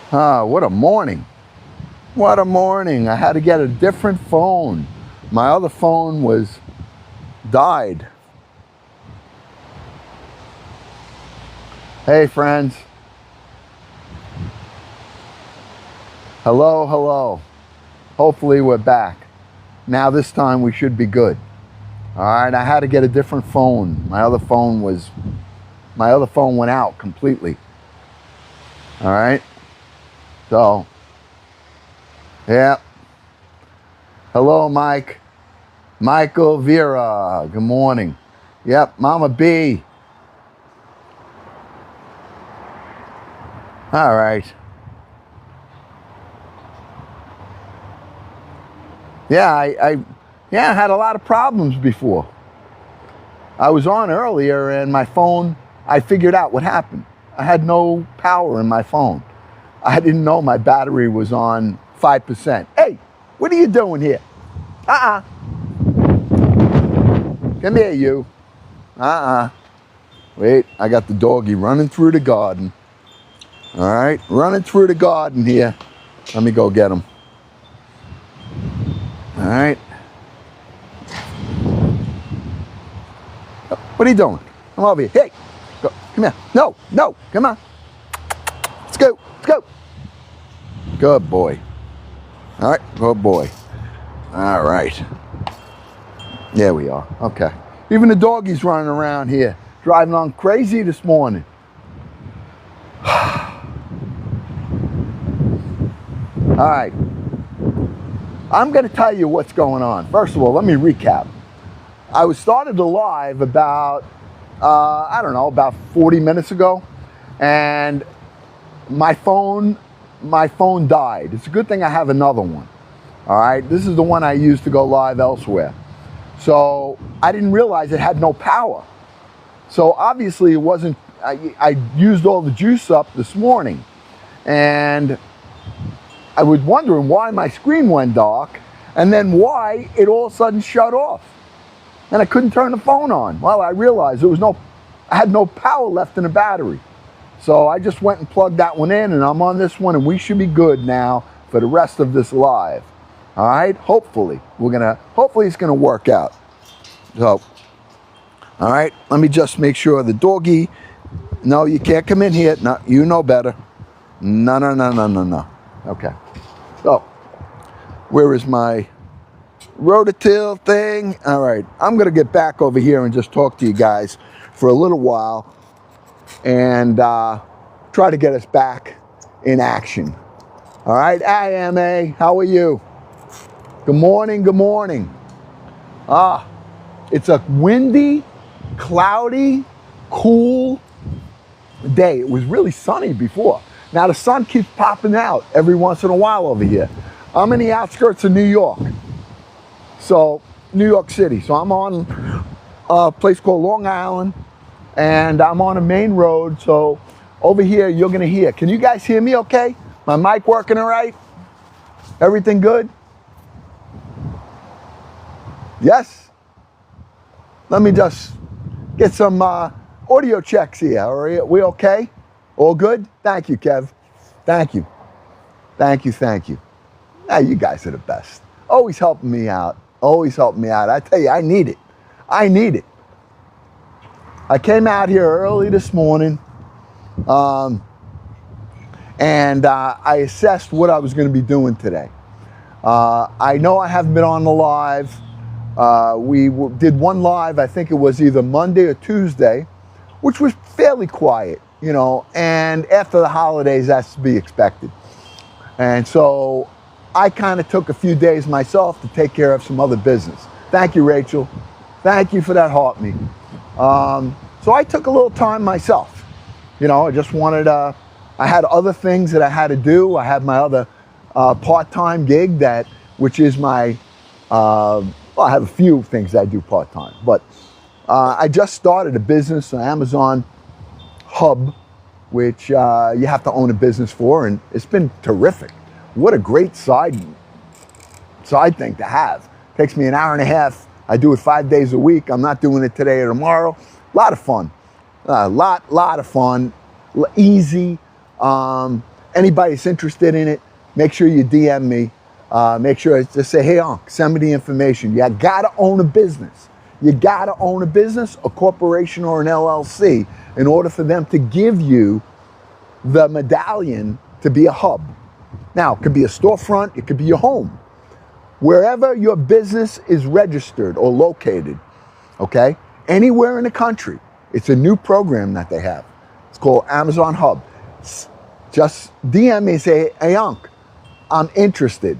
Ah, what a morning. What a morning. I had to get a different phone. My other phone was died. Hey friends. Hello, hello. Hopefully we're back. Now this time we should be good. All right, I had to get a different phone. My other phone went out completely. All right. So, yeah. Hello, Mike. Michael Vera. Good morning. Yep, Mama B. All right. Yeah, I had a lot of problems before. I was on earlier and my phone, I figured out what happened. I had no power in my phone. I didn't know my battery was on 5%. Hey, what are you doing here? Come here, you. Wait, I got the doggy running through the garden. All right, running through the garden here. Let me go get him. All right. What are you doing? Come over here. Hey, go. Come here. No, come on. Let's go. Good boy. All right, good boy. All right. There we are. Okay. Even the doggies running around here, driving on crazy this morning. All right. I'm going to tell you what's going on. First of all, let me recap. I was started the live about, about 40 minutes ago, and my phone died. It's a good thing I have another one. All right, this is the one I use to go live elsewhere. So I didn't realize it had no power. So obviously it wasn't, I used all the juice up this morning, and I was wondering why my screen went dark and then why it all of a sudden shut off. And I couldn't turn the phone on. Well, I realized I had no power left in the battery. So I just went and plugged that one in, and I'm on this one, and we should be good now for the rest of this live. All right, hopefully it's gonna work out. So, all right, let me just make sure the doggy, no, you can't come in here. No, you know better. No. Okay, so where is my rototill thing? All right, I'm gonna get back over here and just talk to you guys for a little while and try to get us back in action. All right, AMA, how are you? Good morning. It's a windy, cloudy, cool day. It was really sunny before. Now the sun keeps popping out every once in a while over here. I'm in the outskirts of New York. So, New York City. So I'm on a place called Long Island, and I'm on a main road. So over here, you're gonna hear. Can you guys hear me okay? My mic working all right? Everything good? Yes? Let me just get some audio checks here. Are we okay? All good? Thank you, Kev. Thank you. Ah, you guys are the best. Always helping me out. I tell you, I need it. I came out here early this morning, and I assessed what I was going to be doing today. I know I haven't been on the live. We did one live, I think it was either Monday or Tuesday, which was fairly quiet, and after the holidays, that's to be expected. And so I kind of took a few days myself to take care of some other business. Thank you, Rachel. Thank you for that heart me. So I took a little time myself. I just wanted, I had other things that I had to do. I had my other part-time gig which is my, I have a few things I do part-time, but I just started a business, an Amazon hub, which you have to own a business for, and it's been terrific. What a great side thing to have. Takes me an hour and a half. I do it 5 days a week. I'm not doing it today or tomorrow. A lot of fun. Lot of fun. Easy. Anybody that's interested in it, make sure you DM me. Make sure to say, hey, Unc, send me the information. You gotta own a business. You gotta own a business, a corporation or an LLC in order for them to give you the medallion to be a hub. Now, it could be a storefront, it could be your home. Wherever your business is registered or located, okay, anywhere in the country, it's a new program that they have. It's called Amazon Hub. Just DM me and say, hey, Unc, I'm interested,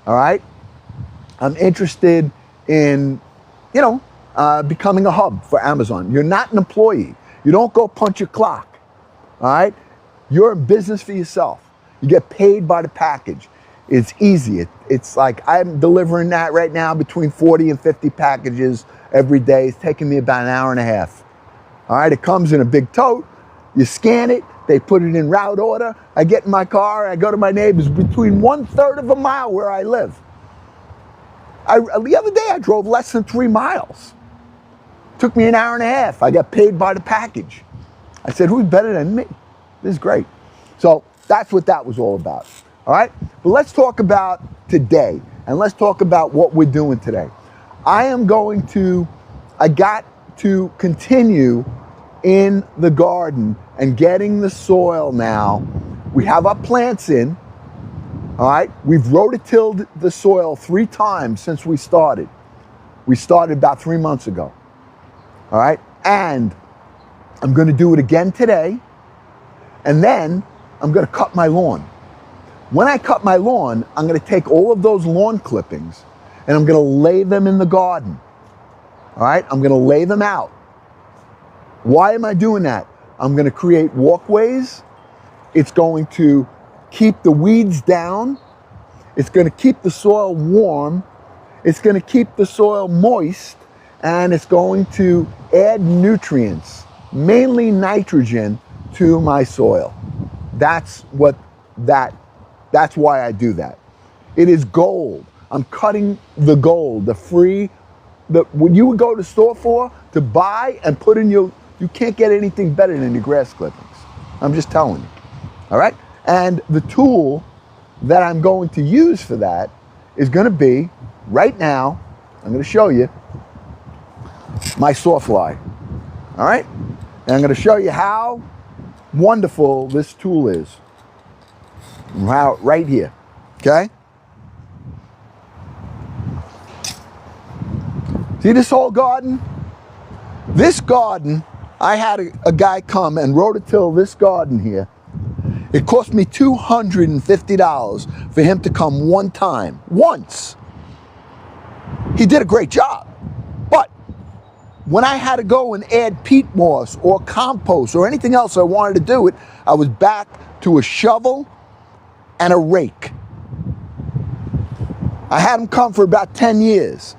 all right? I'm interested in, becoming a hub for Amazon. You're not an employee. You don't go punch your clock, all right? You're in business for yourself. You get paid by the package. It's easy. It's like I'm delivering that right now between 40 and 50 packages every day. It's taking me about an hour and a half. All right, it comes in a big tote. You scan it. They put it in route order. I get in my car. I go to my neighbors between 1/3 of a mile where I live. The other day I drove less than 3 miles. Took me an hour and a half. I got paid by the package. I said, who's better than me? This is great. So that's what that was all about. All right? But let's talk about today, and let's talk about what we're doing today. I got to continue in the garden and getting the soil now. We have our plants in, all right? We've rototilled the soil 3 times since we started. We started about 3 months ago, all right? And I'm gonna do it again today, and then I'm gonna cut my lawn. When I cut my lawn, I'm gonna take all of those lawn clippings and I'm gonna lay them in the garden. All right, I'm gonna lay them out. Why am I doing that? I'm gonna create walkways. It's going to keep the weeds down. It's gonna keep the soil warm. It's gonna keep the soil moist, and it's going to add nutrients, mainly nitrogen, to my soil. That's why I do that. It is gold. I'm cutting the gold, what you would go to the store for to buy and put in you can't get anything better than your grass clippings. I'm just telling you. All right? And the tool that I'm going to use for that is going to be, right now, I'm going to show you my Sawfly. All right? And I'm going to show you how wonderful this tool is. Right here, okay? See this whole garden? This garden, I had a guy come and rototill this garden here. It cost me $250 for him to come one time, once. He did a great job, but when I had to go and add peat moss or compost or anything else I wanted to do it, I was back to a shovel and a rake. I had him come for about 10 years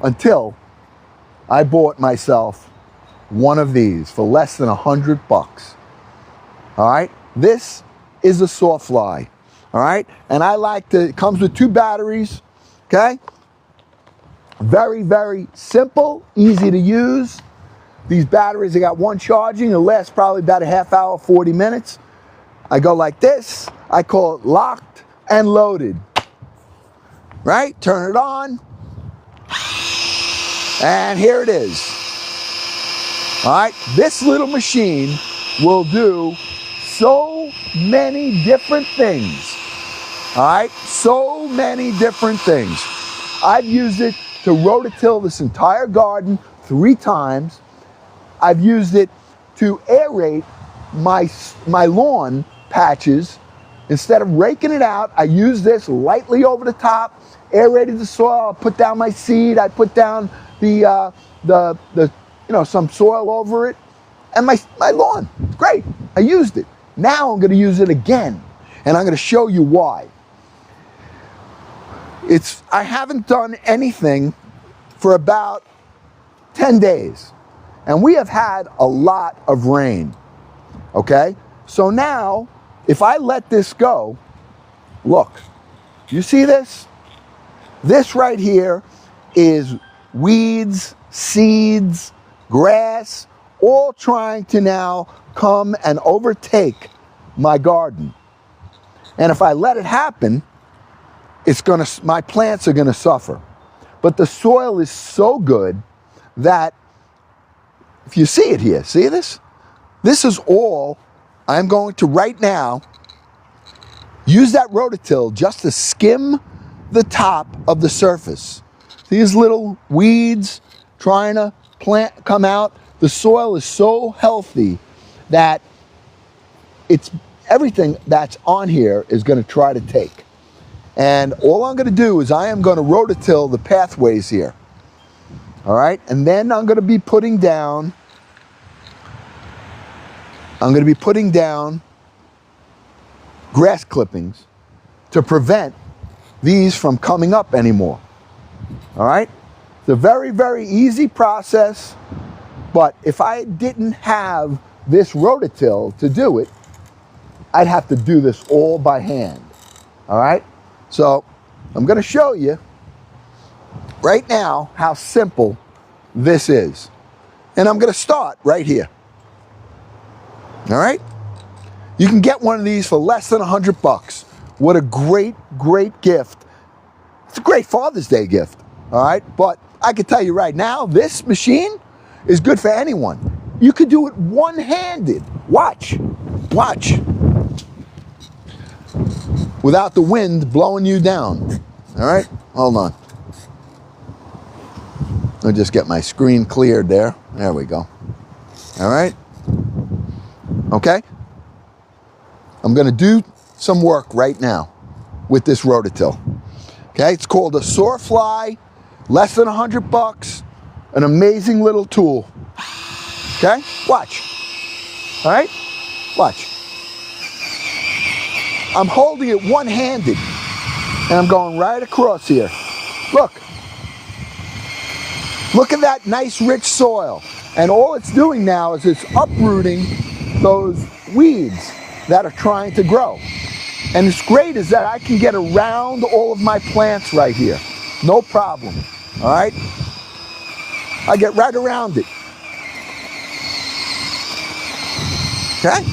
until I bought myself one of these for less than $100. All right, this is a Sawfly. All right, and it comes with 2 batteries. Okay, very, very simple, easy to use. These batteries, I got one charging. It'll last probably about a half hour, 40 minutes. I go like this. I call it locked and loaded. Right? Turn it on. And here it is. All right? This little machine will do so many different things. All right? So many different things. I've used it to rototill this entire garden 3 times. I've used it to aerate my lawn patches. Instead of raking it out, I use this lightly over the top, aerated the soil, I put down my seed, I put down some soil over it, and my lawn, it's great. I used it. Now I'm gonna use it again, and I'm gonna show you why. I haven't done anything for about 10 days, and we have had a lot of rain, okay? So now, if I let this go, look, You see this? This right here is weeds, seeds, grass, all trying to now come and overtake my garden. And if I let it happen, my plants are gonna suffer. But the soil is so good that, if you see it here, see this? This is all I'm going to right now use that rototill just to skim the top of the surface. These little weeds trying to come out. The soil is so healthy that everything that's on here is going to try to take. And all I'm going to do is I am going to rototill the pathways here. All right, and then I'm going to be putting down grass clippings to prevent these from coming up anymore. All right? It's a very, very easy process, but if I didn't have this rototill to do it, I'd have to do this all by hand. All right? So I'm going to show you right now how simple this is. And I'm going to start right here. All right? You can get one of these for less than $100. What a great, great gift. It's a great Father's Day gift, all right? But I can tell you right now, this machine is good for anyone. You could do it one-handed. Watch. Without the wind blowing you down, all right? Hold on. I'll just get my screen cleared there. There we go. All right? Okay? I'm going to do some work right now with this rototill. Okay, it's called a Soarfly, less than $100, an amazing little tool. Okay, watch. All right, watch. I'm holding it one-handed, and I'm going right across here. Look at that nice rich soil. And all it's doing now is it's uprooting those weeds that are trying to grow. And what's great is that I can get around all of my plants right here. No problem, all right? I get right around it. Okay?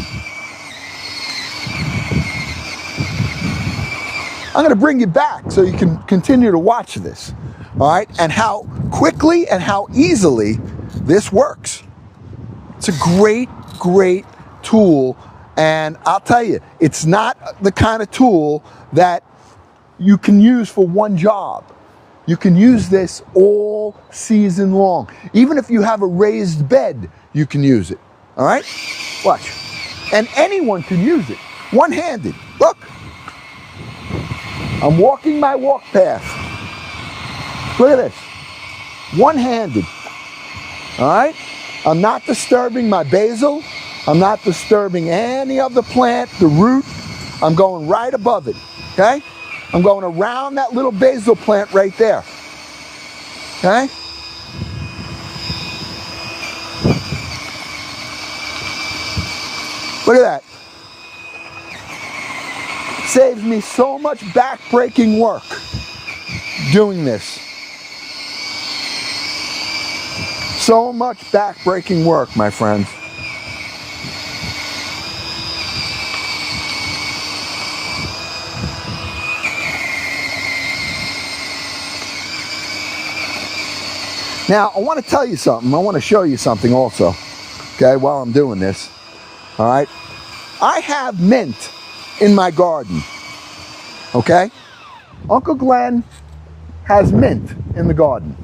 I'm gonna bring you back so you can continue to watch this, all right? And how quickly and how easily this works. It's a great, great tool. And I'll tell you, it's not the kind of tool that you can use for one job. You can use this all season long. Even if you have a raised bed, you can use it. All right? Watch. And anyone can use it. One-handed. Look. I'm walking my walk path. Look at this. One-handed. All right? I'm not disturbing my basil. I'm not disturbing any of the plant, the root. I'm going right above it, okay? I'm going around that little basil plant right there, okay? Look at that. It saves me so much back-breaking work doing this. So much back-breaking work, my friends. Now, I want to tell you something. I want to show you something also, okay, while I'm doing this, all right? I have mint in my garden, okay? Uncle Glenn has mint in the garden.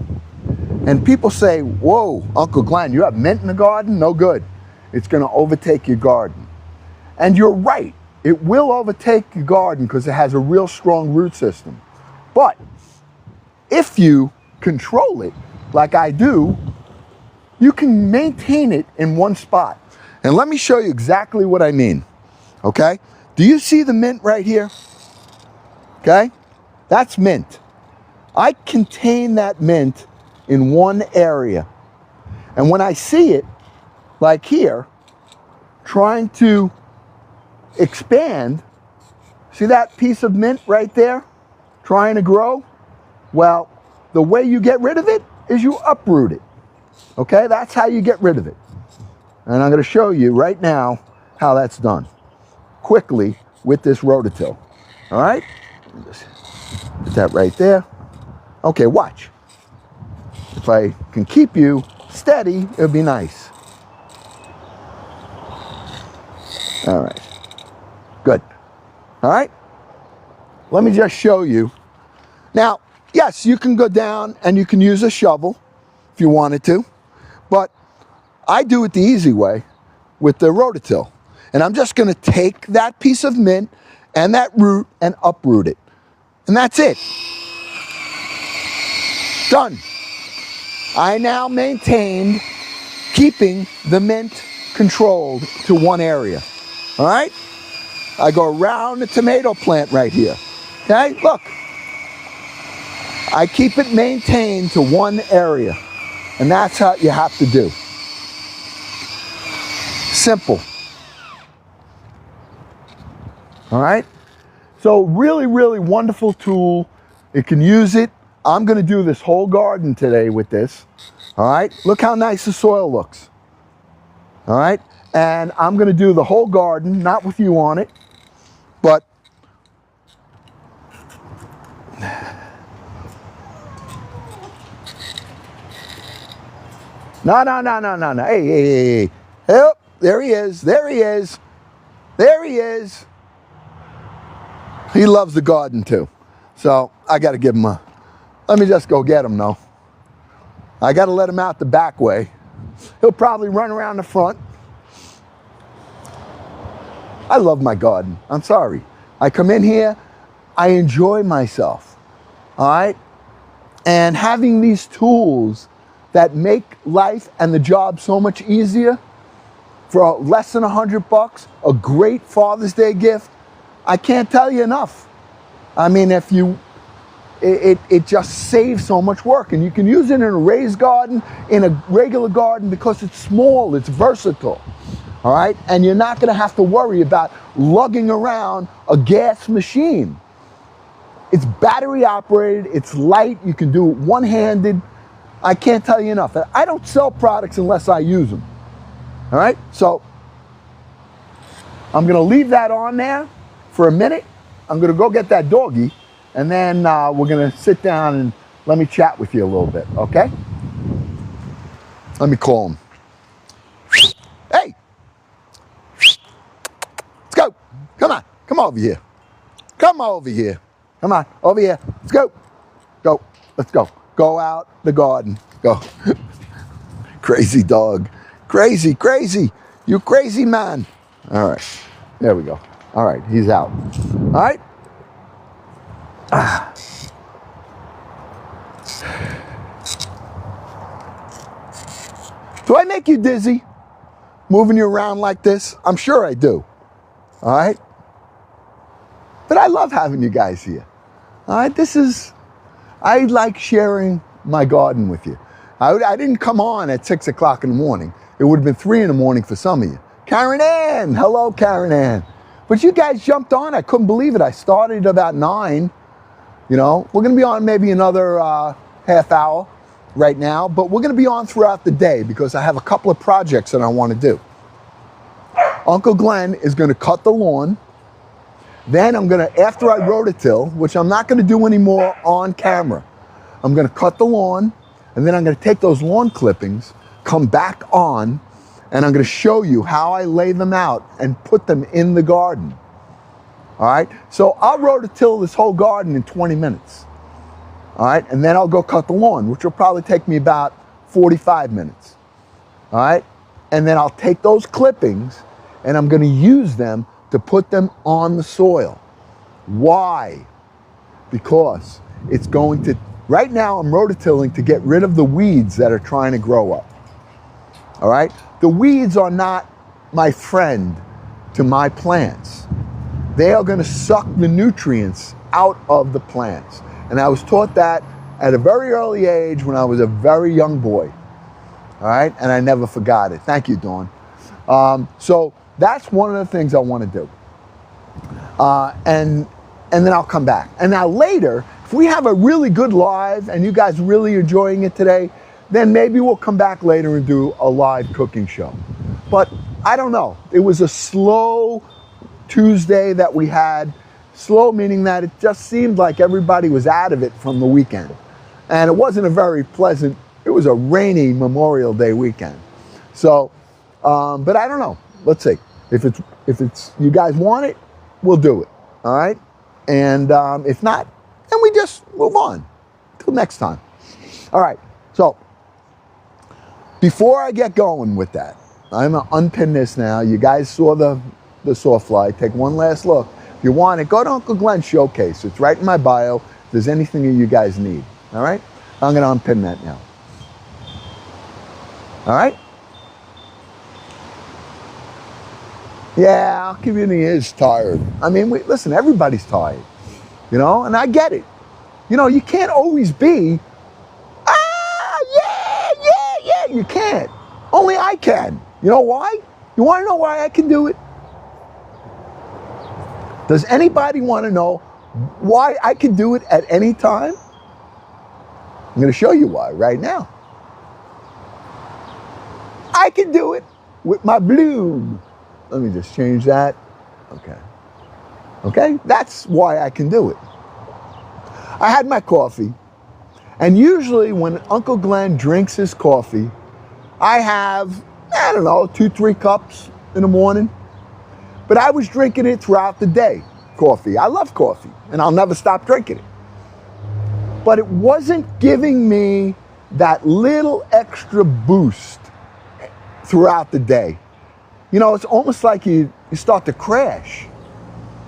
And people say, whoa, Uncle Glenn, you have mint in the garden? No good. It's going to overtake your garden. And you're right. It will overtake your garden because it has a real strong root system. But if you control it, like I do, you can maintain it in one spot. And let me show you exactly what I mean, okay? Do you see the mint right here? Okay? That's mint. I contain that mint in one area. And when I see it, like here, trying to expand, see that piece of mint right there? trying to grow, well, the way you get rid of it is you uproot it. Okay, that's how you get rid of it. And I'm going to show you right now how that's done quickly with this Rototill. All right, just put that right there. Okay, watch. If I can keep you steady, it would be nice. All right, good. All right, let me just show you. Now, yes, you can go down and you can use a shovel if you wanted to, but I do it the easy way with the Rototill. And I'm just going to take that piece of mint and that root and uproot it. And that's it. Done. I now maintained keeping the mint controlled to one area. All right? I go around the tomato plant right here. Okay? Look. I keep it maintained to one area. And that's how you have to do. Simple. All right? So really, really wonderful tool. You can use it. I'm going to do this whole garden today with this. All right? Look how nice the soil looks. All right? And I'm going to do the whole garden, not with you on it, but no. Hey. Help. There he is. There he is. There he is. He loves the garden too. So I got to give him a, let me just go get him though. I got to let him out the back way. He'll probably run around the front. I love my garden. I'm sorry. I come in here, I enjoy myself. All right? And having these tools that make life and the job so much easier for less than $100, a great Father's Day gift, I can't tell you enough. I mean, if you, it just saves so much work, and you can use it in a raised garden, in a regular garden, because it's small, it's versatile. All right, and you're not going to have to worry about lugging around a gas machine. It's battery operated, it's light, you can do it one-handed. I can't tell you enough. I don't sell products unless I use them. All right, so I'm going to leave that on there for a minute. I'm going to go get that doggy, and then we're going to sit down and let me chat with you a little bit, okay? Let me call him. Hey! Let's go. Come on. Come over here. Come over here. Come on. Over here. Let's go. Go. Let's go. Go out the garden. Go. Crazy dog. Crazy, crazy. You crazy man. All right. There we go. All right. He's out. All right. Do I make you dizzy moving you around like this? I'm sure I do. All right. But I love having you guys here. All right. I like sharing my garden with you. I didn't come on at 6 o'clock in the morning. It would have been 3 in the morning for some of you. Karen Ann. Hello, Karen Ann. But you guys jumped on. I couldn't believe it. I started about 9. You know, we're going to be on maybe another half hour right now, but we're going to be on throughout the day because I have a couple of projects that I want to do. Uncle Glenn is going to cut the lawn. Then I'm going to, after I rototill, which I'm not going to do anymore on camera, I'm going to cut the lawn, and then I'm going to take those lawn clippings, come back on, and I'm going to show you how I lay them out and put them in the garden. All right, so I'll rototill this whole garden in 20 minutes. All right, and then I'll go cut the lawn, which will probably take me about 45 minutes. All right, and then I'll take those clippings and I'm going to use them to put them on the soil. Why? Because it's going to, right now I'm rototilling to get rid of the weeds that are trying to grow up. All right, the weeds are not my friend to my plants. They are going to suck the nutrients out of the plants. And I was taught that at a very early age when I was a very young boy. All right? And I never forgot it. Thank you, Dawn. So that's one of the things I want to do. And then I'll come back. And now later, we have a really good live and you guys really enjoying it today, then maybe we'll come back later and do a live cooking show. But I don't know. It was a slow Tuesday that we had. Slow meaning that it just seemed like everybody was out of it from the weekend. And it wasn't a very pleasant, it was a rainy Memorial Day weekend. So, but I don't know. Let's see. If it's you guys want it, we'll do it. All right? And if not, then we just move on till next time. All right. So, before I get going with that, I'm going to unpin this now. You guys saw the Sawfly. Take one last look. If you want it, go to Uncle Glenn's Showcase. It's right in my bio. If there's anything that you guys need. All right? I'm going to unpin that now. All right? Yeah, Community is tired. I mean, listen, everybody's tired. You know, and I get it. You know, you can't always be, yeah. You can't. Only I can. You know why? You want to know why I can do it? Does anybody want to know why I can do it at any time? I'm going to show you why right now. I can do it with my bloom. Let me just change that. Okay. Okay? That's why I can do it. I had my coffee, and usually when Uncle Glenn drinks his coffee, I have, I don't know, 2-3 cups in the morning. But I was drinking it throughout the day, coffee. I love coffee, and I'll never stop drinking it. But it wasn't giving me that little extra boost throughout the day. You know, it's almost like you start to crash,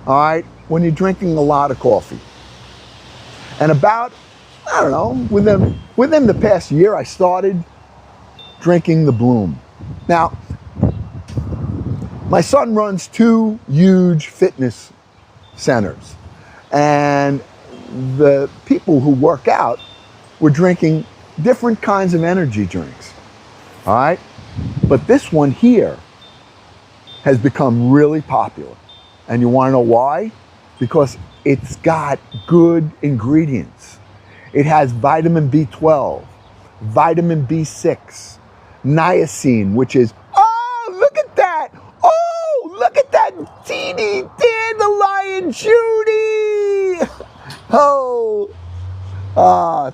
all right, when you're drinking a lot of coffee. And about, I don't know, within the past year, I started drinking the Bloom. Now, my son runs 2 huge fitness centers, and the people who work out were drinking different kinds of energy drinks, all right? But this one here has become really popular. And you want to know why? Because it's got good ingredients. It has vitamin B12, vitamin B6, niacin, which is, oh, look at that. Oh, look at that teeny dandelion, Judy. Oh,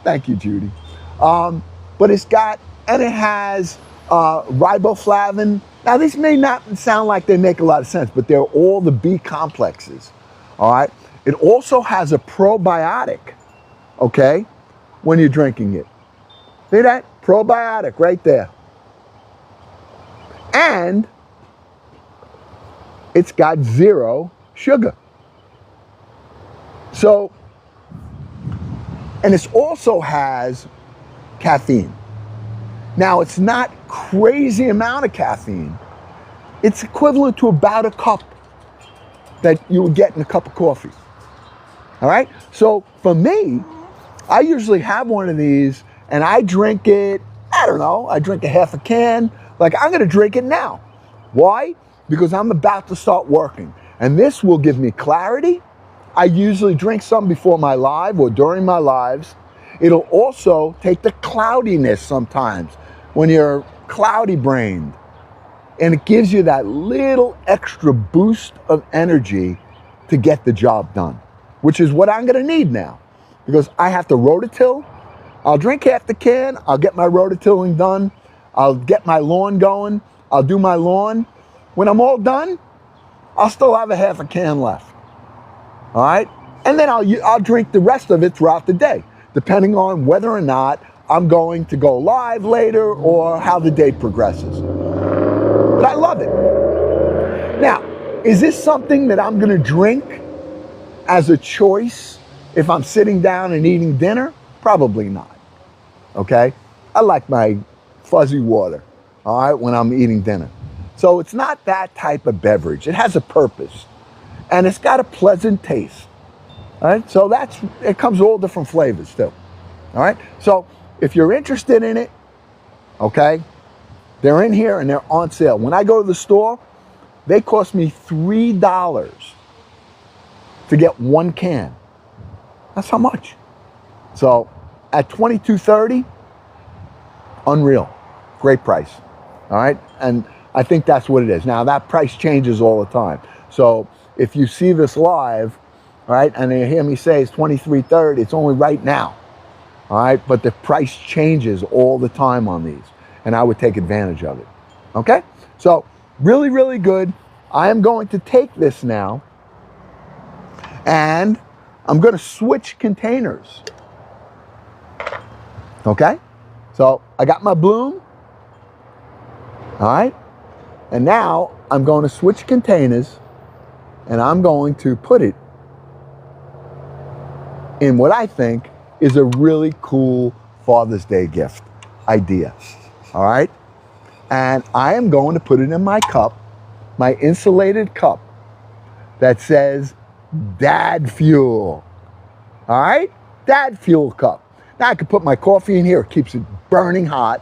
thank you, Judy. But it's got, and it has riboflavin. Now, these may not sound like they make a lot of sense, but they're all the B complexes, all right? It also has a probiotic, okay, when you're drinking it. See that? Probiotic right there. And it's got 0 sugar. So, and it also has caffeine. Now, it's not crazy amount of caffeine. It's equivalent to about a cup that you would get in a cup of coffee. All right? So for me, I usually have one of these and I drink it, I don't know, I drink a half a can. Like, I'm going to drink it now. Why? Because I'm about to start working. And this will give me clarity. I usually drink some before my live or during my lives. It'll also take the cloudiness sometimes when you're cloudy brained. And it gives you that little extra boost of energy to get the job done, which is what I'm going to need now because I have to rototill. I'll drink half the can. I'll get my rototilling done. I'll get my lawn going. I'll do my lawn. When I'm all done, I'll still have a half a can left. All right? And then I'll drink the rest of it throughout the day, depending on whether or not I'm going to go live later or how the day progresses. But I love it. Now, is this something that I'm going to drink as a choice if I'm sitting down and eating dinner? Probably not. Okay? I like my fuzzy water, all right, when I'm eating dinner. So it's not that type of beverage. It has a purpose. And it's got a pleasant taste. All right? So it comes with all different flavors too. All right? So if you're interested in it, okay, they're in here and they're on sale. When I go to the store, they cost me $3 to get 1 can. That's how much. So at $22.30, unreal. Great price. All right. And I think that's what it is. Now that price changes all the time. So if you see this live, all right, and you hear me say it's $23.30, it's only right now. All right. But the price changes all the time on these. And I would take advantage of it. Okay. So really, really good. I am going to take this now and I'm going to switch containers. Okay. So I got my bloom. All right. And now I'm going to switch containers and I'm going to put it in what I think is a really cool Father's Day gift idea. All right. And I am going to put it in my cup, my insulated cup that says Dad Fuel. All right. Dad Fuel cup. Now I can put my coffee in here. It keeps it burning hot.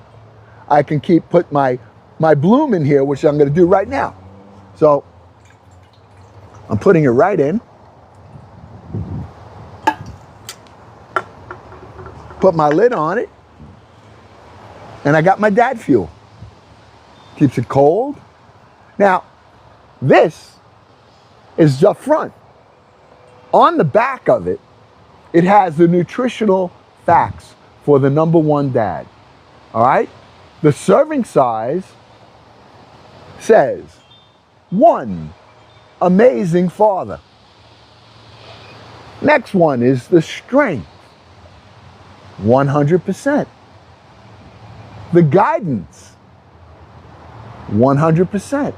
I can put my bloom in here, which I'm going to do right now. So I'm putting it right in. Put my lid on it. And I got my Dad Fuel. Keeps it cold. Now, this is the front. On the back of it, it has the nutritional facts for the #1 dad. All right? The serving size says, 1, amazing father. Next one is the strength, 100%. The guidance, 100%.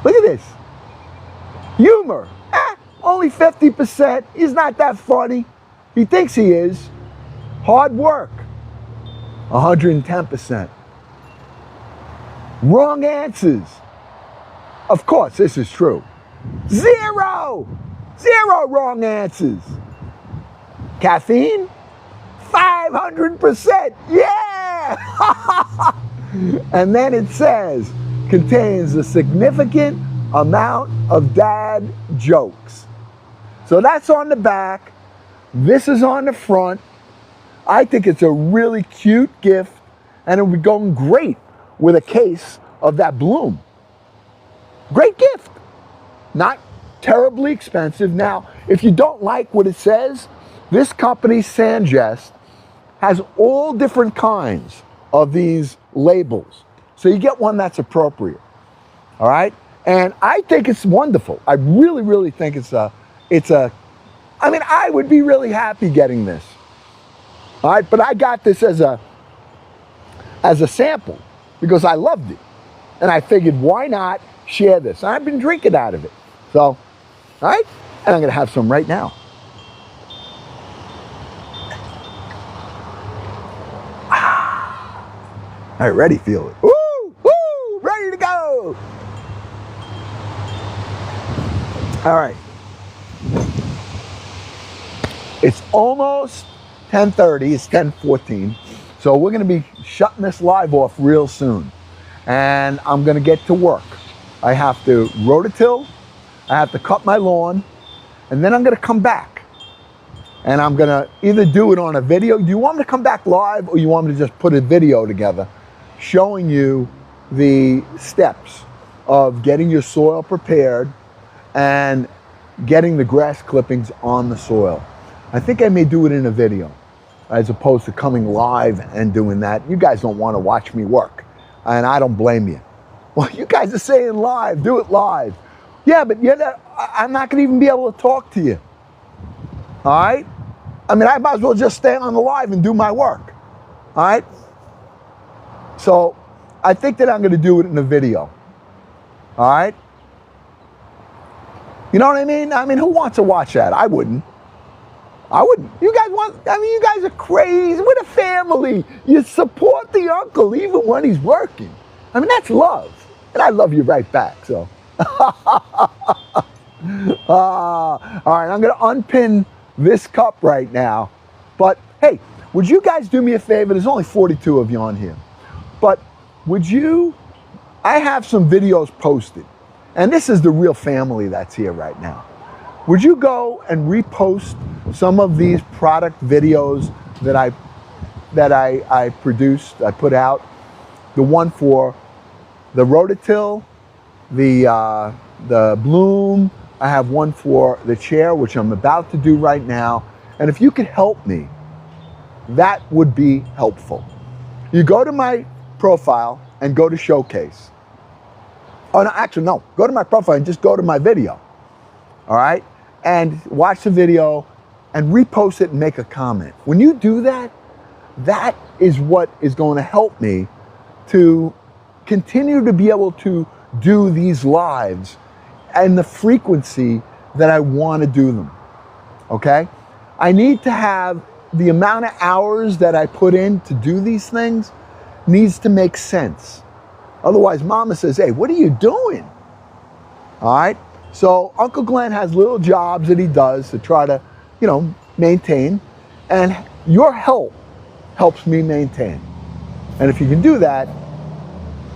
Look at this. Humor, only 50%. He's not that funny. He thinks he is. Hard work, 110%. Wrong answers. Of course, this is true. 0 wrong answers. Caffeine, 500%. Yeah! And then it says, contains a significant amount of dad jokes. So that's on the back. This is on the front. I think it's a really cute gift, and it would be going great with a case of that bloom. Great gift. Not terribly expensive. Now, if you don't like what it says, this company, Sangest, has all different kinds of these labels. So you get one that's appropriate. All right? And I think it's wonderful. I really, really think I mean, I would be really happy getting this. All right, but I got this as a sample because I loved it. And I figured, why not share this? I've been drinking out of it. So, all right, and I'm going to have some right now. I already feel it. Woo! Woo! Ready to go! All right. It's almost 10:30. It's 10:14. So we're going to be shutting this live off real soon. And I'm going to get to work. I have to rototill. I have to cut my lawn. And then I'm going to come back. And I'm going to either do it on a video. Do you want me to come back live, or you want me to just put a video together showing you the steps of getting your soil prepared and getting the grass clippings on the soil? I think I may do it in a video as opposed to coming live and doing that. You guys don't want to watch me work, and I don't blame you. Well, you guys are saying live, do it live. Yeah, but I'm not going to even be able to talk to you. All right? I mean, I might as well just stay on the live and do my work. All right? So I think that I'm going to do it in a video. All right? You know what I mean? I mean, who wants to watch that? I wouldn't. I wouldn't. You guys you guys are crazy. We're a family. You support the uncle even when he's working. I mean, that's love. And I love you right back, so. All right, I'm going to unpin this cup right now. But, hey, would you guys do me a favor? There's only 42 of you on here. But I have some videos posted. And this is the real family that's here right now. Would you go and repost some of these product videos that I produced, I put out. The one for the Rototill, the Bloom. I have one for the chair, which I'm about to do right now. And if you could help me, that would be helpful. You go to my profile and go to Showcase. Oh, no, actually, no. Go to my profile and just go to my video. All right? And watch the video and repost it and make a comment. When you do that, that is what is going to help me to continue to be able to do these lives and the frequency that I want to do them. Okay? I need to have the amount of hours that I put in to do these things needs to make sense. Otherwise, Mama says, hey, what are you doing? All right? So Uncle Glenn has little jobs that he does to try to, maintain. And your help helps me maintain. And if you can do that,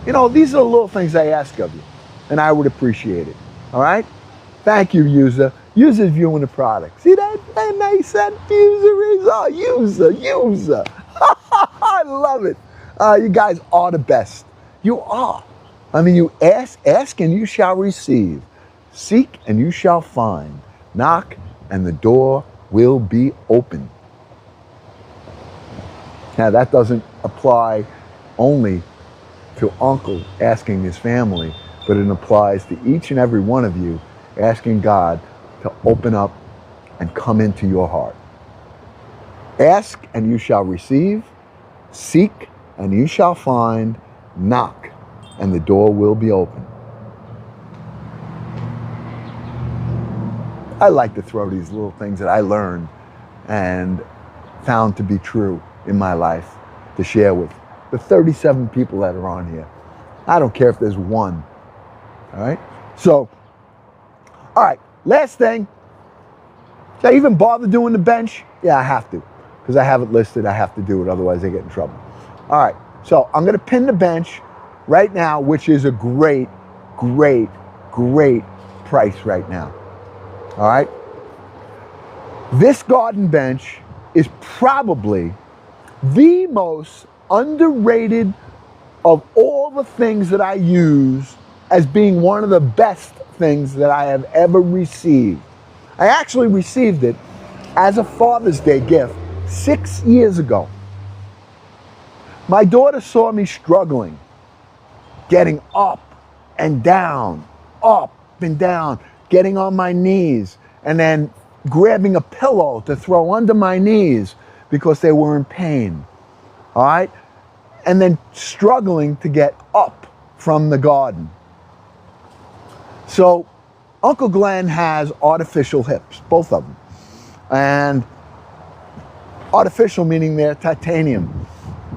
these are the little things I ask of you. And I would appreciate it. All right? Thank you, user. User's viewing the product. See that? That nice that user. I love it. You guys are the best. You are. I mean, you ask and you shall receive. Seek and you shall find. Knock and the door will be open. Now, that doesn't apply only to Uncle asking his family, but it applies to each and every one of you asking God to open up and come into your heart. Ask and you shall receive. Seek and you shall find. Knock and the door will be open. I like to throw these little things that I learned and found to be true in my life to share with the 37 people that are on here. I don't care if there's one. All right? So, all right, last thing. Should I even bother doing the bench? Yeah, I have to. Because I have it listed, I have to do it, otherwise I get in trouble. All right, so I'm going to pin the bench right now, which is a great price right now. All right? This garden bench is probably the most underrated of all the things that I use as being one of the best things that I have ever received. I actually received it as a Father's Day gift 6 years ago. My daughter saw me struggling, getting up and down, getting on my knees, and then grabbing a pillow to throw under my knees because they were in pain. All right? And then struggling to get up from the garden. So Uncle Glenn has artificial hips, both of them. And artificial meaning they're titanium.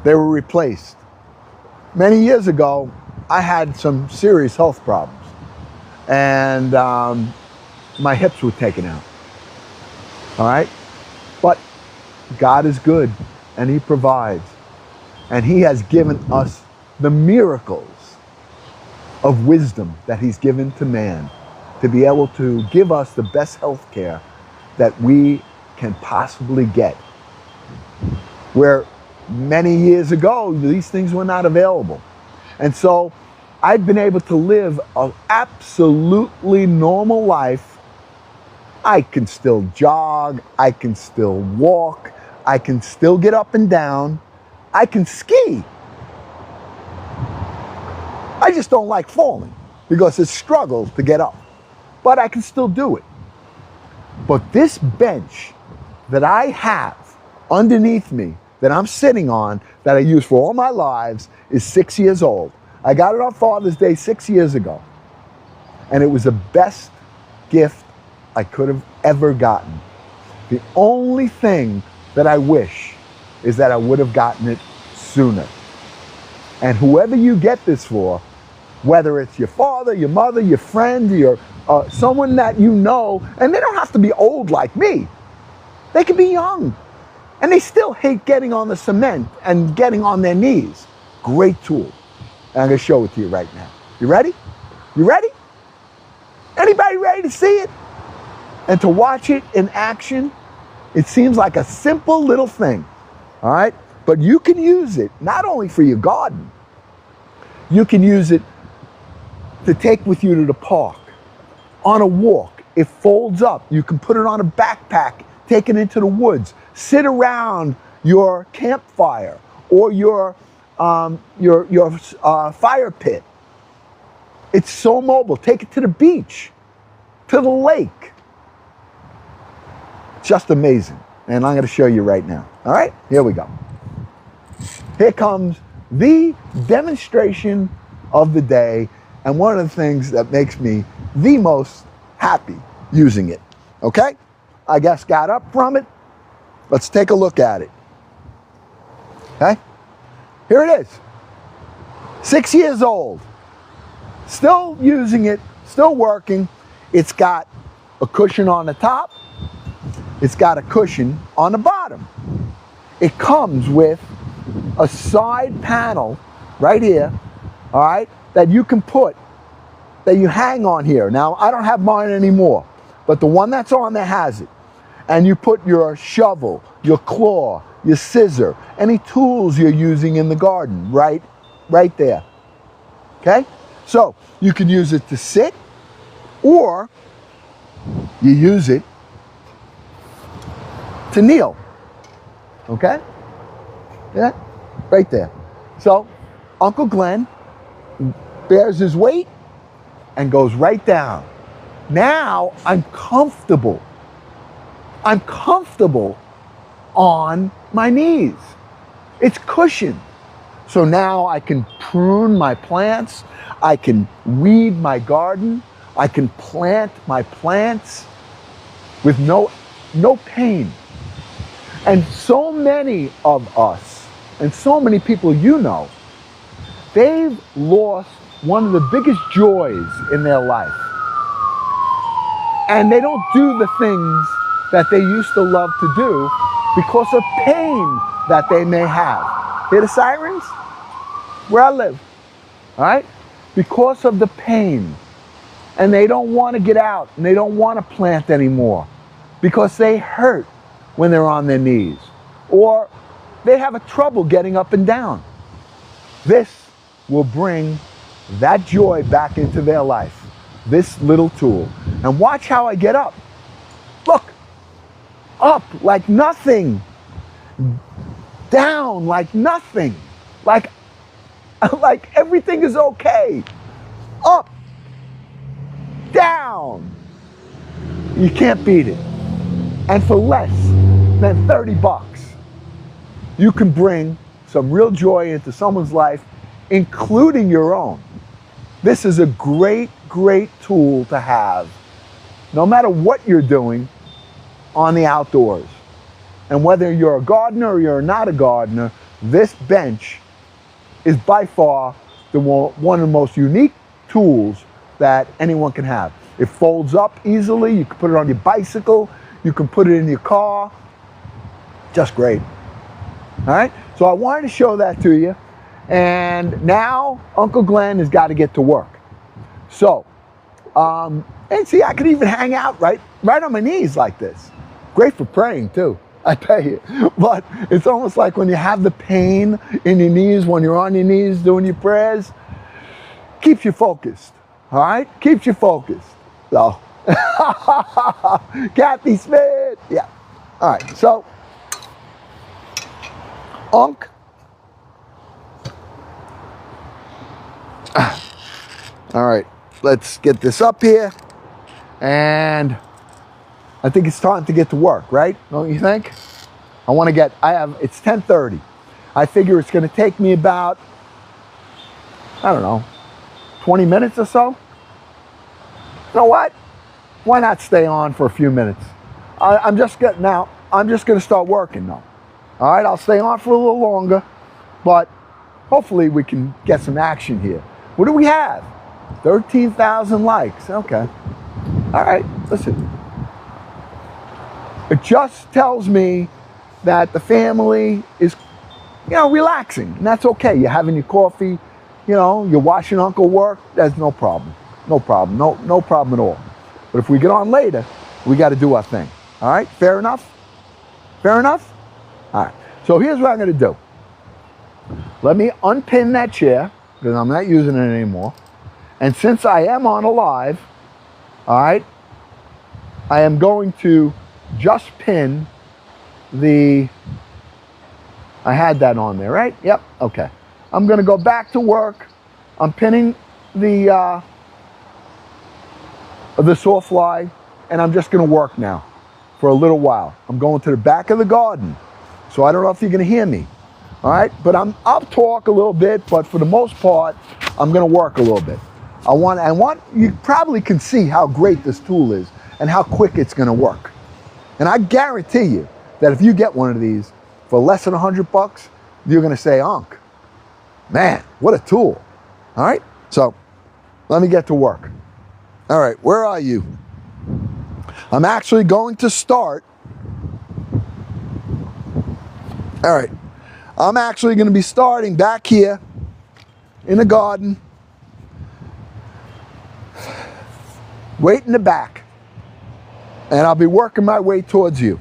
They were replaced. Many years ago, I had some serious health problems. And my hips were taken out. All right? But God is good, and He provides. And He has given us the miracles of wisdom that He's given to man to be able to give us the best health care that we can possibly get. Where many years ago, these things were not available. And so I've been able to live an absolutely normal life. I can still jog, I can still walk, I can still get up and down, I can ski. I just don't like falling because it's a struggle to get up, but I can still do it. But this bench that I have underneath me, that I'm sitting on, that I use for all my lives, is 6 years old. I got it on Father's Day 6 years ago. And it was the best gift I could have ever gotten. The only thing that I wish is that I would have gotten it sooner. And whoever you get this for, whether it's your father, your mother, your friend, your someone that you know, and they don't have to be old like me. They can be young. And they still hate getting on the cement and getting on their knees. Great tool. And I'm going to show it to you right now. You ready? You ready? Anybody ready to see it? And to watch it in action It seems like a simple little thing, all right? But you can use it not only for your garden, you can use it to take with you to the park, on a walk. It folds up. You can put it on a backpack, take it into the woods, sit around your campfire or your fire pit. It's so mobile. Take it to the beach, to the lake. Just amazing. And I'm going to show you right now. All right, here we go. Here comes the demonstration of the day, and one of the things that makes me the most happy using it. Okay? I guess got up from it. Let's take a look at it. Okay? Here it is. 6 years old. Still using it, still working. It's got a cushion on the top. It's got a cushion on the bottom. It comes with a side panel right here, all right, that you can put, that you hang on here. Now, I don't have mine anymore, but the one that's on there has it. And you put your shovel, your claw, your scissor, any tools you're using in the garden right there. Okay? So you can use it to sit, or you use it to kneel. Okay? Yeah? Right there. So Uncle Glenn bears his weight and goes right down. Now I'm comfortable. I'm comfortable on my knees. It's cushioned. So now I can prune my plants. I can weed my garden. I can plant my plants with no pain. And so many of us, and so many people you know, they've lost one of the biggest joys in their life. And they don't do the things that they used to love to do because of pain that they may have. Hear the sirens? Where I live, all right? Because of the pain. And they don't want to get out, and they don't want to plant anymore because they hurt when they're on their knees, or they have a trouble getting up and down. This will bring that joy back into their life, this little tool. And watch how I get up. Look, up like nothing, down like nothing, like everything is okay. Up, down. You can't beat it. And for less than 30 bucks, you can bring some real joy into someone's life, including your own. This is a great, great tool to have, no matter what you're doing on the outdoors. And whether you're a gardener or you're not a gardener, this bench is by far one of the most unique tools that anyone can have. It folds up easily. You can put it on your bicycle. You can put it in your car. Just great. All right? So I wanted to show that to you. And now Uncle Glenn has got to get to work. So, and see, I could even hang out right on my knees like this. Great for praying too, I tell you. But it's almost like when you have the pain in your knees, when you're on your knees doing your prayers, keeps you focused. All right? Keeps you focused. So, Kathy Smith. Yeah. All right. So, Unc. All right. Let's get this up here. And I think it's time to get to work, right? Don't you think? It's 10:30. I figure it's going to take me about, I don't know, 20 minutes or so. You know what? Why not stay on for a few minutes? I'm just going to start working though. All right, I'll stay on for a little longer, but hopefully we can get some action here. What do we have? 13,000 likes. Okay. All right, listen. It just tells me that the family is, relaxing, and that's okay. You're having your coffee, you're watching Uncle work. There's no problem. No problem. No problem at all. But if we get on later, we got to do our thing. All right? Fair enough? Fair enough? All right. So here's what I'm going to do. Let me unpin that chair, because I'm not using it anymore. And since I am on a live, all right, I am going to just pin the, I had that on there, right? Yep, okay. I'm going to go back to work. I'm pinning the Sawfly, and I'm just going to work now for a little while. I'm going to the back of the garden, so I don't know if you're going to hear me, all right? But I'll talk a little bit, but for the most part, I'm going to work a little bit. I want you probably can see how great this tool is and how quick it's going to work. And I guarantee you that if you get one of these for less than $100, you're going to say, Unc, man, what a tool. All right, so let me get to work. All right, where are you? I'm actually going to start. All right, I'm actually going to be starting back here in the garden, right in the back, and I'll be working my way towards you.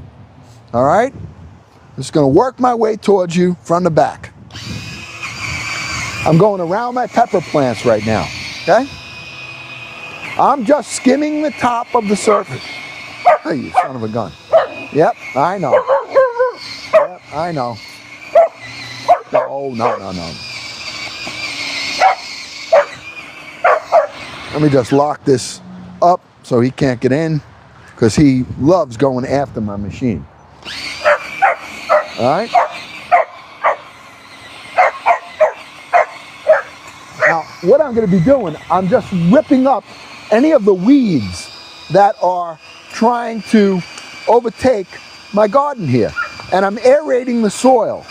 All right, I'm just going to work my way towards you from the back. I'm going around my pepper plants right now, okay? I'm just skimming the top of the surface. Hey, you son of a gun. Yep, I know. Yep, I know. Oh, no. Let me just lock this up so he can't get in, because he loves going after my machine. All right? Now, what I'm going to be doing, I'm just ripping up any of the weeds that are trying to overtake my garden here. And I'm aerating the soil.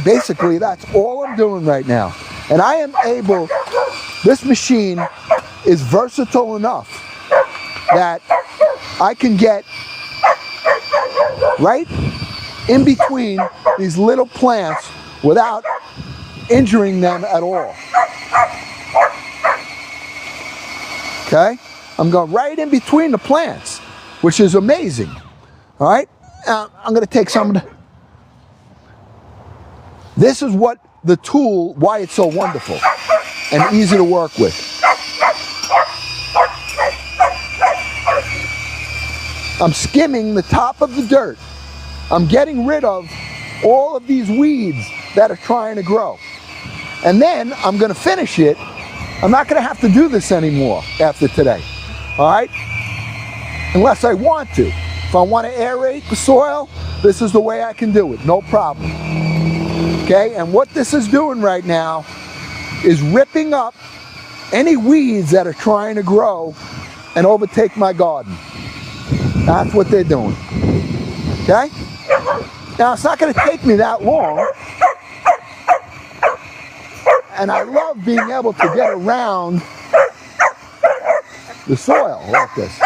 Basically, that's all I'm doing right now. And I am able, this machine is versatile enough that I can get right in between these little plants without injuring them at all. Okay? I'm going right in between the plants, which is amazing. All right? Now, I'm going to take some of the... This is what the tool, why it's so wonderful and easy to work with. I'm skimming the top of the dirt. I'm getting rid of all of these weeds that are trying to grow. And then I'm going to finish it. I'm not going to have to do this anymore after today. All right? Unless I want to. If I want to aerate the soil, this is the way I can do it. No problem. Okay? And what this is doing right now is ripping up any weeds that are trying to grow and overtake my garden. That's what they're doing. Okay? Now, it's not going to take me that long. And I love being able to get around the soil like this.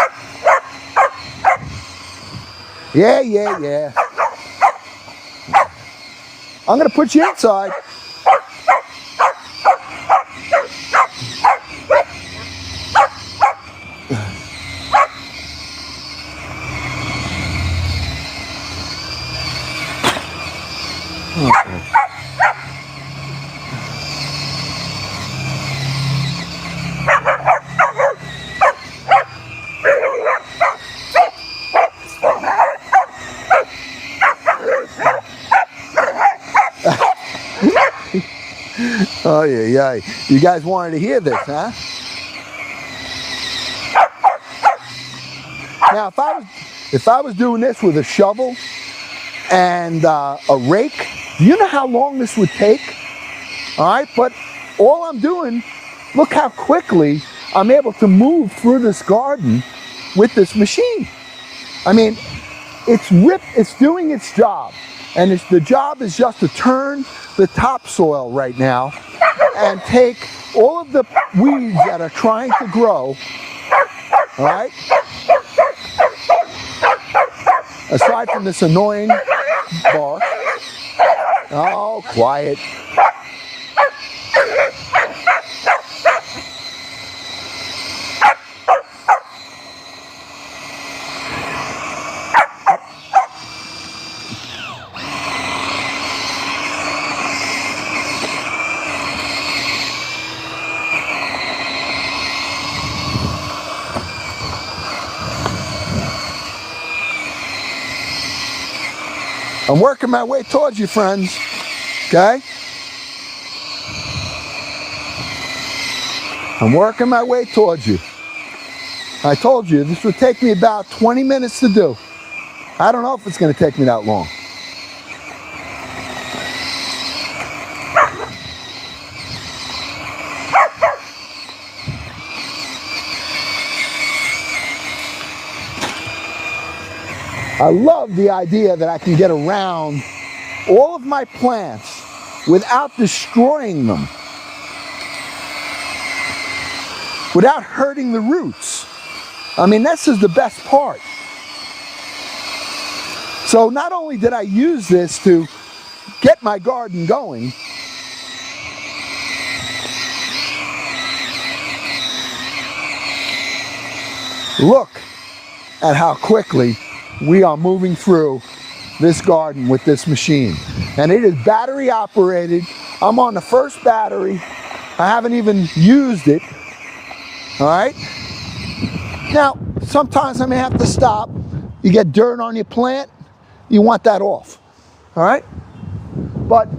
Yeah. I'm going to put you inside. Okay. Oh yeah. You guys wanted to hear this, huh? Now, if I was doing this with a shovel and a rake, do you know how long this would take? All right, but all I'm doing, look how quickly I'm able to move through this garden with this machine. I mean, it's doing its job. And the job is just to turn the topsoil right now and take all of the weeds that are trying to grow, all right? Aside from this annoying bark. Oh, quiet. I'm working my way towards you, friends. Okay? I'm working my way towards you. I told you this would take me about 20 minutes to do. I don't know if it's going to take me that long. I love the idea that I can get around all of my plants without destroying them, without hurting the roots. I mean, this is the best part. So not only did I use this to get my garden going, look at how quickly we are moving through this garden with this machine. And it is battery operated. I'm on the first battery. I haven't even used it. All right. Now, sometimes I may have to stop. You get dirt on your plant, you want that off. All right. But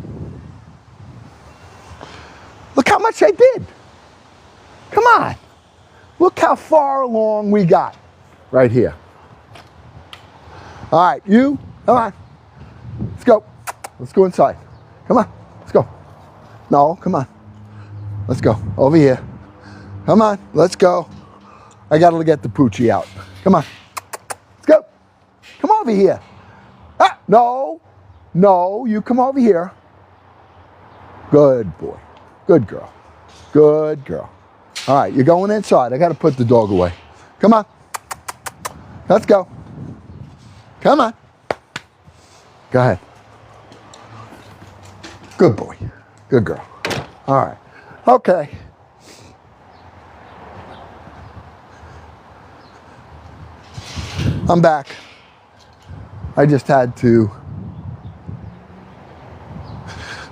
look how much I did. Come on. Look how far along we got right here. All right, you, come on. Let's go. Let's go inside. Come on, let's go. No, come on. Let's go. Over here. Come on, let's go. I gotta get the poochie out. Come on. Let's go. Come over here. Ah, no, no, you come over here. Good boy. Good girl. Good girl. All right, you're going inside. I gotta put the dog away. Come on. Let's go. Come on. Go ahead. Good boy. Good girl. All right. Okay. I'm back. I just had to.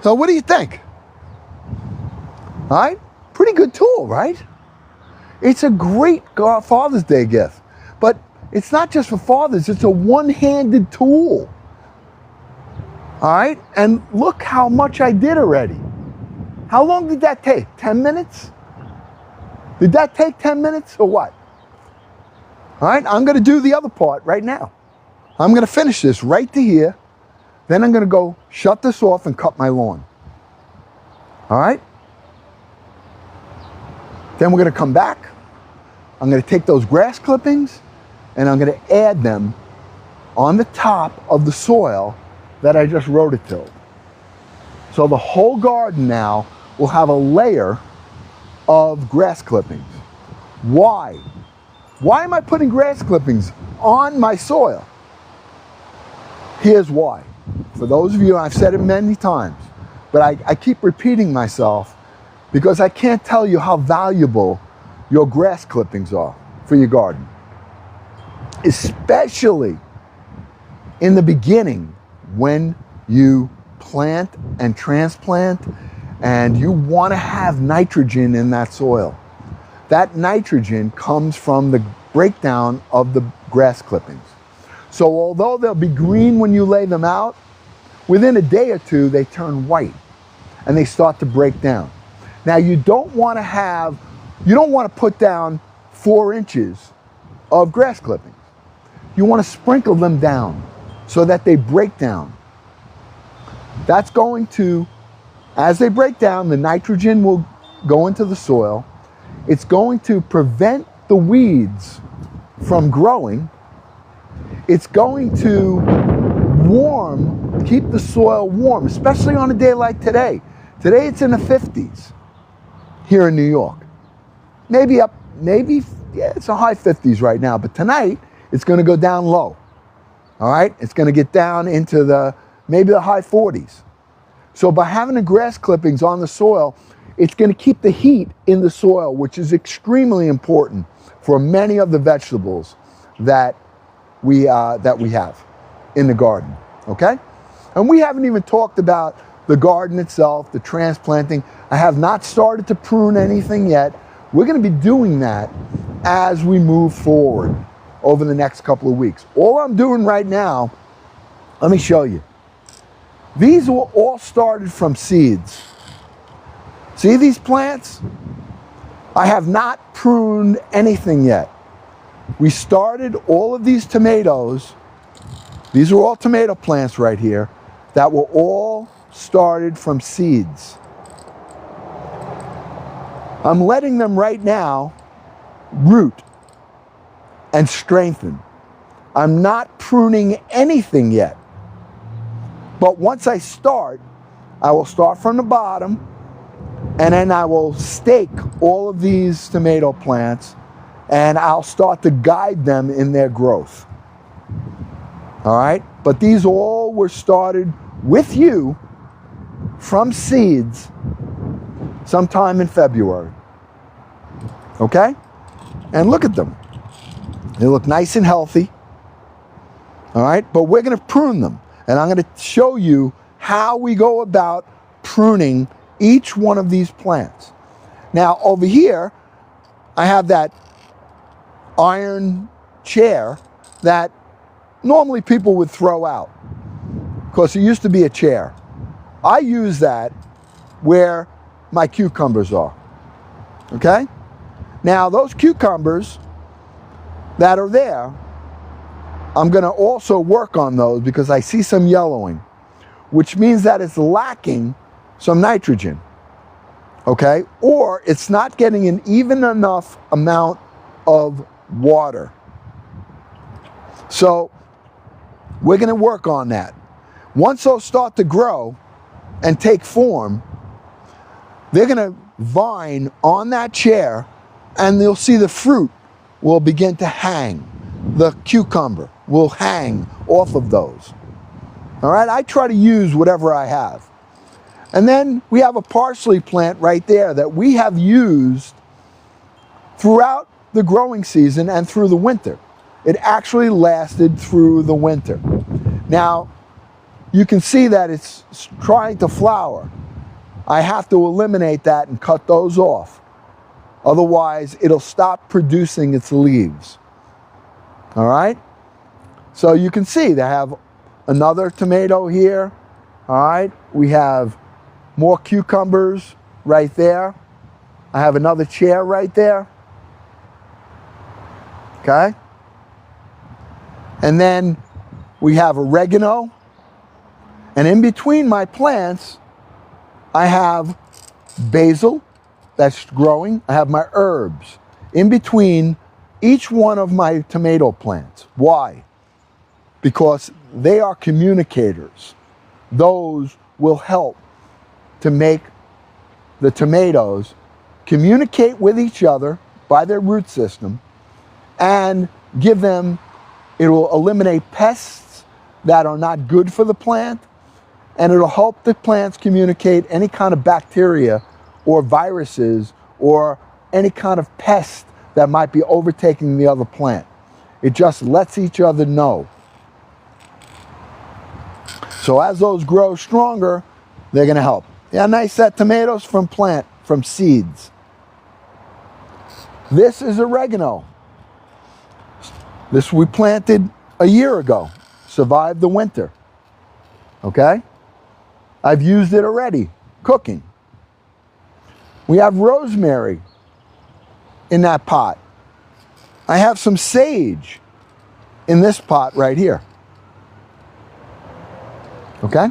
So what do you think? All right? Pretty good tool, right? It's a great Father's Day gift. But it's not just for fathers, it's a one-handed tool. All right? And look how much I did already. How long did that take? 10 minutes? Did that take 10 minutes or what? All right, I'm going to do the other part right now. I'm going to finish this right to here. Then I'm going to go shut this off and cut my lawn. All right? Then we're going to come back. I'm going to take those grass clippings and I'm going to add them on the top of the soil that I just rototilled. So the whole garden now will have a layer of grass clippings. Why? Why am I putting grass clippings on my soil? Here's why. For those of you, I've said it many times, but I keep repeating myself because I can't tell you how valuable your grass clippings are for your garden. Especially in the beginning when you plant and transplant and you want to have nitrogen in that soil. That nitrogen comes from the breakdown of the grass clippings. So although they'll be green when you lay them out, within a day or two they turn white and they start to break down. Now you don't want to put down 4 inches of grass clippings. You want to sprinkle them down so that they break down. That's going to, as they break down, the nitrogen will go into the soil. It's going to prevent the weeds from growing. It's going to keep the soil warm, especially on a day like today. Today it's in the 50s here in New York. Maybe it's a high 50s right now, but tonight it's going to go down low. All right? It's going to get down into maybe the high 40s. So by having the grass clippings on the soil, it's going to keep the heat in the soil, which is extremely important for many of the vegetables that we have in the garden, okay? And we haven't even talked about the garden itself, the transplanting. I have not started to prune anything yet. We're going to be doing that as we move forward over the next couple of weeks. All I'm doing right now, let me show you. These were all started from seeds. See these plants? I have not pruned anything yet. We started all of these tomatoes. These are all tomato plants right here that were all started from seeds. I'm letting them right now root and strengthen. I'm not pruning anything yet. But once I start, I will start from the bottom, and then I will stake all of these tomato plants, and I'll start to guide them in their growth. All right? But these all were started with you from seeds sometime in February. Okay? And look at them. They look nice and healthy. All right? But we're going to prune them. And I'm going to show you how we go about pruning each one of these plants. Now, over here, I have that iron chair that normally people would throw out because it used to be a chair. I use that where my cucumbers are. Okay? Now, those cucumbers that are there, I'm going to also work on those because I see some yellowing, which means that it's lacking some nitrogen. Okay? Or it's not getting an even enough amount of water. So we're going to work on that. Once those start to grow and take form, they're going to vine on that chair, and you'll see the fruit will begin to hang. The cucumber will hang off of those. All right? I try to use whatever I have. And then we have a parsley plant right there that we have used throughout the growing season and through the winter. It actually lasted through the winter. Now, you can see that it's trying to flower. I have to eliminate that and cut those off. Otherwise, it'll stop producing its leaves. All right? So you can see they have another tomato here. All right? We have more cucumbers right there. I have another chair right there. Okay? And then we have oregano. And in between my plants, I have basil that's growing. I have my herbs in between each one of my tomato plants. Why? Because they are communicators. Those will help to make the tomatoes communicate with each other by their root system and give them, it will eliminate pests that are not good for the plant, and it'll help the plants communicate any kind of bacteria or viruses or any kind of pest that might be overtaking the other plant. It just lets each other know. So as those grow stronger, they're going to help. Yeah, nice set tomatoes from seeds. This is oregano. This we planted a year ago. Survived the winter. Okay? I've used it already, cooking. We have rosemary in that pot. I have some sage in this pot right here. Okay?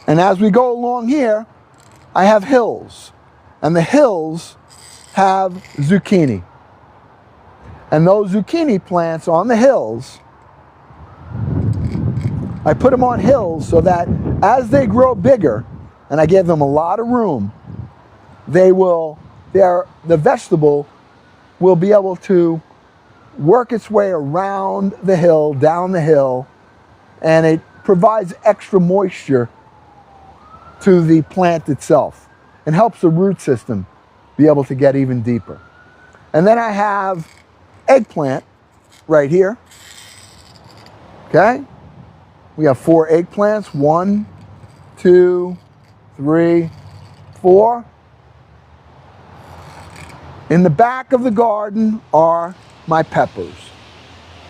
And as we go along here, I have hills. And the hills have zucchini. And those zucchini plants on the hills, I put them on hills so that as they grow bigger, and I give them a lot of room, the vegetable will be able to work its way around the hill, down the hill, and it provides extra moisture to the plant itself and helps the root system be able to get even deeper. And then I have eggplant right here. Okay? We have 4 eggplants. 1, 2, 3, 4. In the back of the garden are my peppers.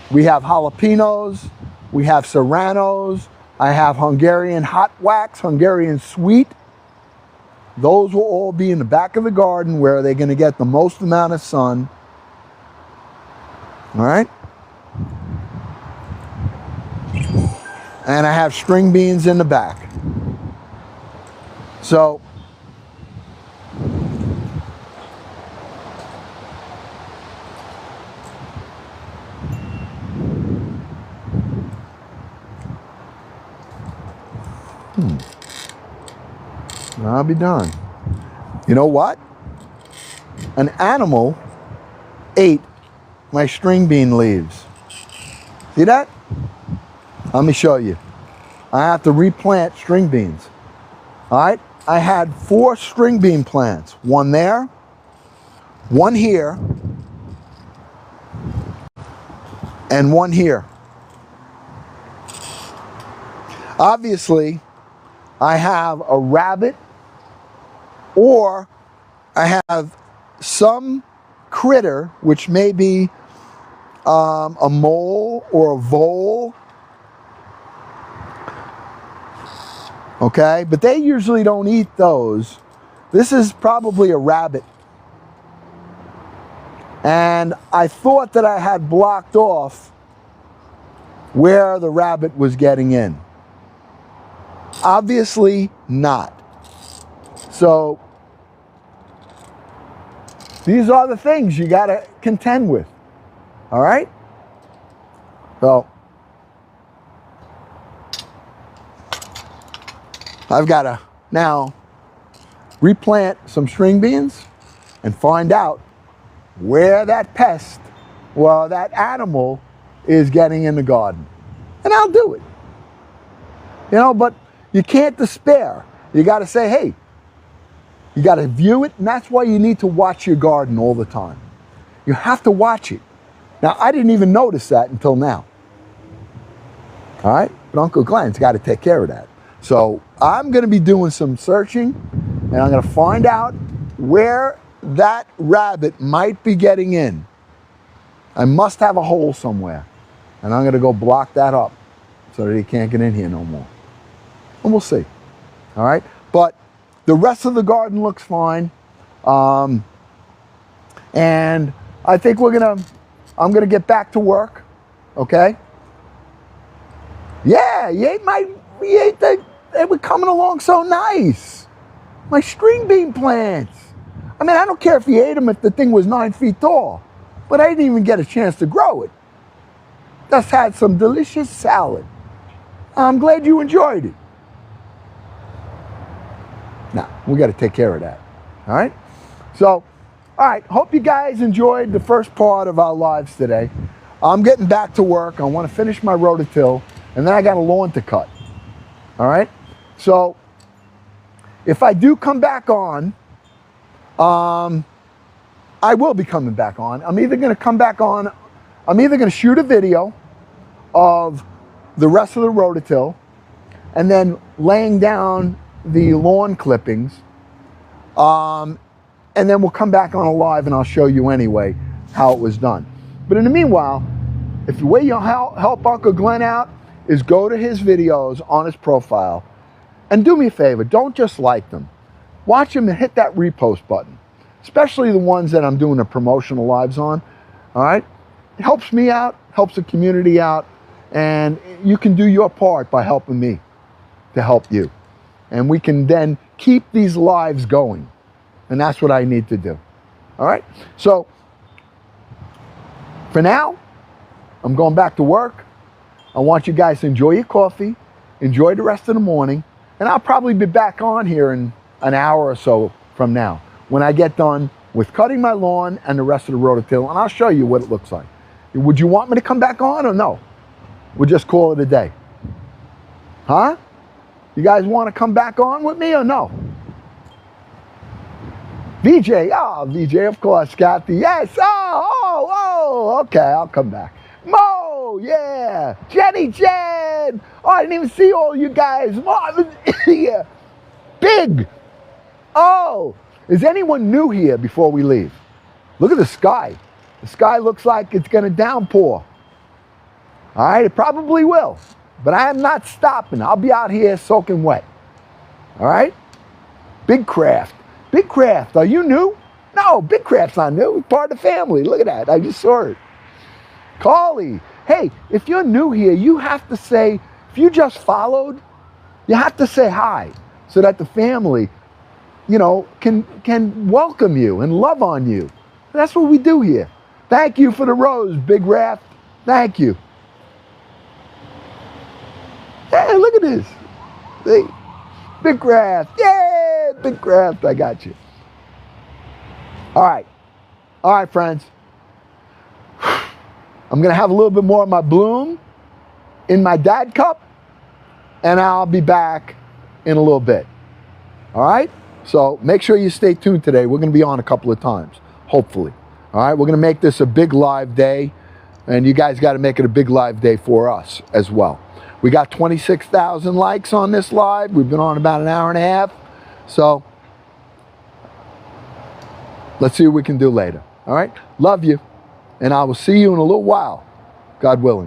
We have jalapenos, we have serranos, I have Hungarian hot wax, Hungarian sweet. Those will all be in the back of the garden where they're going to get the most amount of sun. All right? And I have string beans in the back. So, I'll be done. You know what? An animal ate my string bean leaves. See that? Let me show you. I have to replant string beans. All right? I had 4 string bean plants. One there, one here, and one here. Obviously, I have a rabbit, or I have some critter, which may be a mole or a vole. Okay, but they usually don't eat those. This is probably a rabbit. And I thought that I had blocked off where the rabbit was getting in. Obviously not. So these are the things you got to contend with. All right? So I've got to now replant some string beans and find out where that pest, well, that animal is getting in the garden. And I'll do it. You know, but you can't despair. You got to say, hey, you got to view it, and that's why you need to watch your garden all the time. You have to watch it. Now, I didn't even notice that until now. All right? But Uncle Glenn's got to take care of that. So I'm going to be doing some searching, and I'm going to find out where that rabbit might be getting in. I must have a hole somewhere, and I'm going to go block that up so that he can't get in here no more. And we'll see. All right? But the rest of the garden looks fine. And I think I'm going to get back to work. Okay? Yeah, they were coming along so nice. My string bean plants. I mean, I don't care if you ate them if the thing was 9 feet tall, but I didn't even get a chance to grow it. Just had some delicious salad. I'm glad you enjoyed it. Now, we got to take care of that. All right? So, all right, hope you guys enjoyed the first part of our lives today. I'm getting back to work. I want to finish my rototill, and then I got a lawn to cut. All right? So, if I do come back on, I will be coming back on. I'm either going to shoot a video of the rest of the rototill and then laying down the lawn clippings. And then we'll come back on a live and I'll show you anyway how it was done. But in the meanwhile, if the way you'll help Uncle Glenn out is go to his videos on his profile and do me a favor, don't just like them. Watch them and hit that repost button, especially the ones that I'm doing the promotional lives on. All right? It helps me out, helps the community out, and you can do your part by helping me to help you. And we can then keep these lives going. And that's what I need to do. All right? So, for now, I'm going back to work. I want you guys to enjoy your coffee, enjoy the rest of the morning, and I'll probably be back on here in an hour or so from now when I get done with cutting my lawn and the rest of the rototill, and I'll show you what it looks like. Would you want me to come back on or no? We'll just call it a day. Huh? You guys want to come back on with me or no? VJ, VJ, of course, Kathy, yes, okay, I'll come back. Mo, yeah, Jenny, Jen, I didn't even see all you guys. Yeah. Big, is anyone new here before we leave? Look at the sky. The sky looks like it's going to downpour. All right, it probably will. but I am not stopping. I'll be out here soaking wet. All right? Big Craft. Big Craft, are you new? No, Big Craft's not new. He's part of the family. Look at that. I just saw it. Carly, hey, if you're new here, you have to say, if you just followed, you have to say hi so that the family, you know, can welcome you and love on you. That's what we do here. Thank you for the rose, Big Raft. Thank you. Hey, look at this. See? Big Craft. Yay, Big Craft. I got you. All right. All right, friends. I'm going to have a little bit more of my bloom in my dad cup, and I'll be back in a little bit. All right? So make sure you stay tuned today. We're going to be on a couple of times, hopefully. All right? We're going to make this a big live day, and you guys got to make it a big live day for us as well. We got 26,000 likes on this live. We've been on about an hour and a half. So let's see what we can do later. All right? Love you. And I will see you in a little while, God willing.